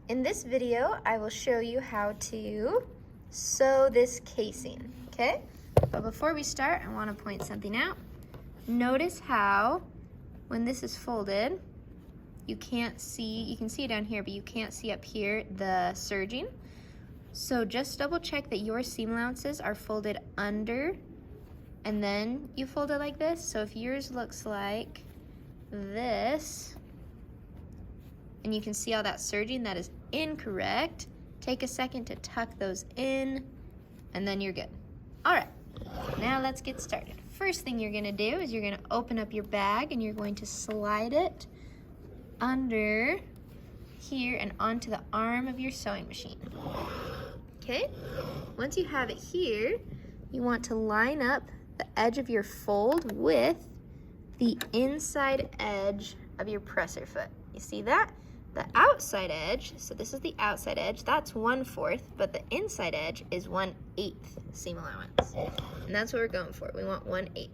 In this video, I will show you how to sew this casing, okay? But before we start, I want to point something out. Notice how when this is folded, you can see it down here, but you can't see up here the serging. So just double check that your seam allowances are folded under and then you fold it like this. So if yours looks like this, and you can see all that serging, that is incorrect. Take a second to tuck those in, and then you're good. All right, now let's get started. First thing you're gonna do is you're gonna open up your bag and you're going to slide it under here and onto the arm of your sewing machine. Okay, once you have it here, you want to line up the edge of your fold with the inside edge of your presser foot. You see that? The outside edge, so this is the outside edge, that's 1/4, but the inside edge is 1/8 seam allowance. And that's what we're going for. We want 1/8.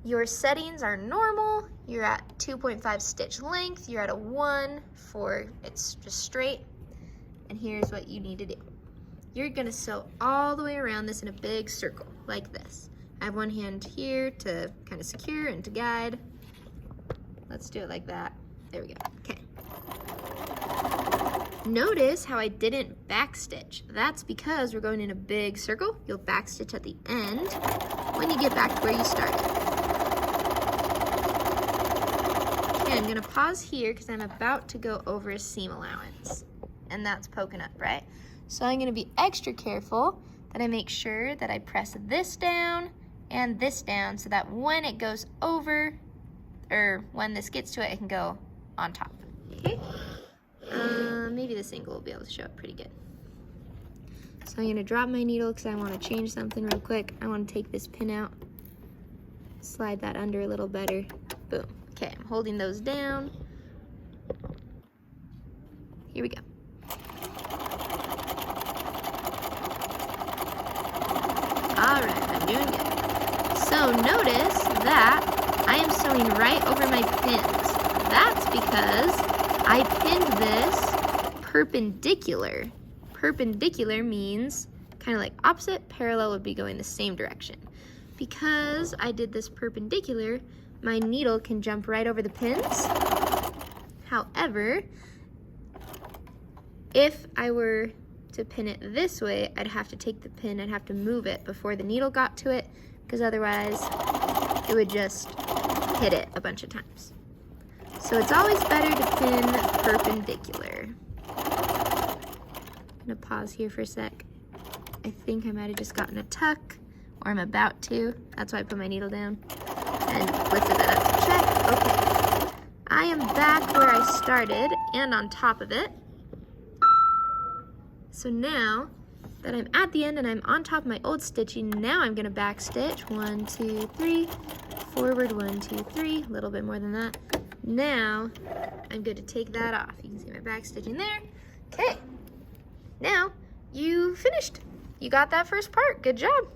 Your settings are normal. You're at 2.5 stitch length. You're at a 1 for it's just straight. And here's what you need to do. You're gonna sew all the way around this in a big circle, like this. I have one hand here to kind of secure and to guide. Let's do it like that. There we go, okay. Notice how I didn't backstitch. That's because we're going in a big circle. You'll backstitch at the end when you get back to where you started. Okay, I'm gonna pause here because I'm about to go over a seam allowance, and that's poking up, right? So I'm gonna be extra careful that I make sure that I press this down and this down so that when it goes over, or when this gets to it, it can go on top, okay? Maybe this angle will be able to show it pretty good. So I'm gonna drop my needle because I wanna change something real quick. I wanna take this pin out, slide that under a little better, boom. Okay, I'm holding those down. Here we go. All right, I'm doing good. So notice that I am sewing right over my pins. That's because I pinned this perpendicular. Perpendicular means kind of like opposite, parallel would be going the same direction. Because I did this perpendicular, my needle can jump right over the pins. However, if I were to pin it this way, I'd have to take the pin, I'd have to move it before the needle got to it, because otherwise it would just hit it a bunch of times. So it's always better to pin perpendicular. I'm gonna pause here for a sec. I think I might have just gotten a tuck, or I'm about to. That's why I put my needle down and lifted that up to check. Okay, I am back where I started and on top of it. So now that I'm at the end and I'm on top of my old stitching, now I'm gonna back stitch. 1, 2, 3, forward, 1, 2, 3, a little bit more than that. Now I'm good to take that off. You can see my back stitching there. Okay, now you finished. You got that first part, good job.